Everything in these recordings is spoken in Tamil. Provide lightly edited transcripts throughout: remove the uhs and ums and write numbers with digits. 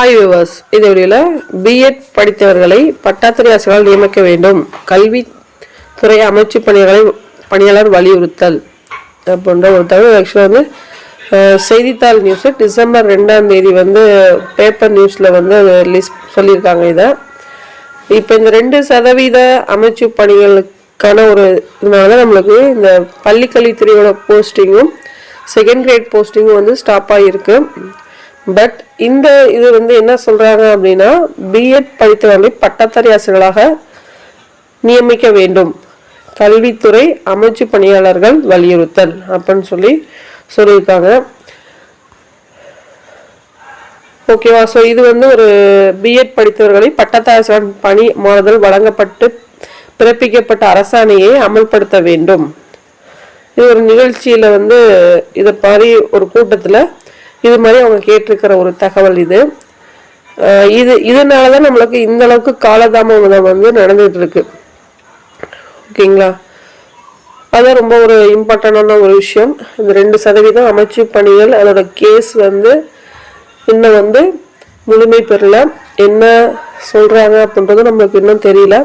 ஹாய் வியூவர்ஸ், இந்த வீடியோவில் பிஎட் படித்தவர்களை பட்டாத்துறை ஆசிரியரால் நியமிக்க வேண்டும், கல்வித்துறை அமைச்சு பணியாளர் வலியுறுத்தல் அப்படின்ற ஒரு தகவல். ஆக்சுவலாக வந்து செய்தித்தாள் நியூஸ் டிசம்பர் 2ஆம் தேதி வந்து பேப்பர் நியூஸில் வந்து ரிலீஸ் சொல்லியிருக்காங்க. இதை இப்போ இந்த 2% அமைச்சு பணிகளுக்கான ஒரு இதனால தான் நம்மளுக்கு இந்த பள்ளிக்கல்வித்துறையோட போஸ்டிங்கும் செகண்ட் கிரேட் போஸ்டிங்கும் வந்து ஸ்டாப் ஆகியிருக்கு. பட் இந்த இது வந்து என்ன சொல்றாங்க அப்படின்னா, பிஎட் படித்தவர்களை பட்டதாரி ஆசிரியர்களாக நியமிக்க வேண்டும், கல்வித்துறை அமைச்சு பணியாளர்கள் வலியுறுத்தல் அப்படின்னு சொல்லியிருக்காங்க. ஓகேவா? ஸோ இது வந்து ஒரு பிஎட் படித்தவர்களை பட்டதாரி பணி மாறுதல் வழங்கப்பட்டு பிறப்பிக்கப்பட்ட அரசாணையை அமல்படுத்த வேண்டும். இது ஒரு நிகழ்ச்சியில வந்து இதை மாதிரி ஒரு கூட்டத்தில் இது மாதிரி அவங்க கேட்டிருக்கிற ஒரு தகவல். இதனாலதான் நம்மளுக்கு இந்த அளவுக்கு காலதாமதம் வந்து நடந்துட்டு இருக்கு. ஓகேங்களா? அதான் ரொம்ப ஒரு இம்பார்ட்டன்டான ஒரு விஷயம். இந்த 2% அமைச்சு பணிகள் அதோட கேஸ் வந்து இன்னும் வந்து முழுமை பெறல. என்ன சொல்றாங்க அப்படின்றது நம்மளுக்கு இன்னும் தெரியல.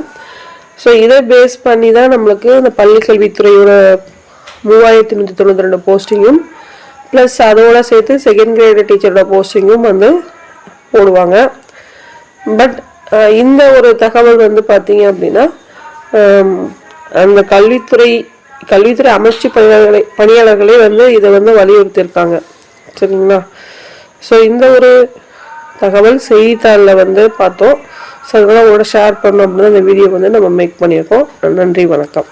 ஸோ இதை பேஸ் பண்ணி தான் நம்மளுக்கு இந்த பள்ளி கல்வித்துறையோட 3192 போஸ்டிங்கும் ப்ளஸ் அதோட சேர்த்து செகண்ட் கிரேட் டீச்சரோட போஸ்டிங்கும் வந்து போடுவாங்க. பட் இந்த ஒரு தகவல் வந்து பார்த்தீங்க அப்படின்னா, அந்த கல்வித்துறை அமைச்சு பணியாளர்களே வந்து இதை வந்து வலியுறுத்தியிருக்காங்க. சரிங்களா? ஸோ இந்த ஒரு தகவல் செய்தித்தாளில் வந்து பார்த்தோம். ஸோ அதெல்லாம் உங்களோட ஷேர் பண்ணோம் அப்படின்னா இந்த வீடியோ வந்து நம்ம மேக் பண்ணியிருக்கோம். நன்றி, வணக்கம்.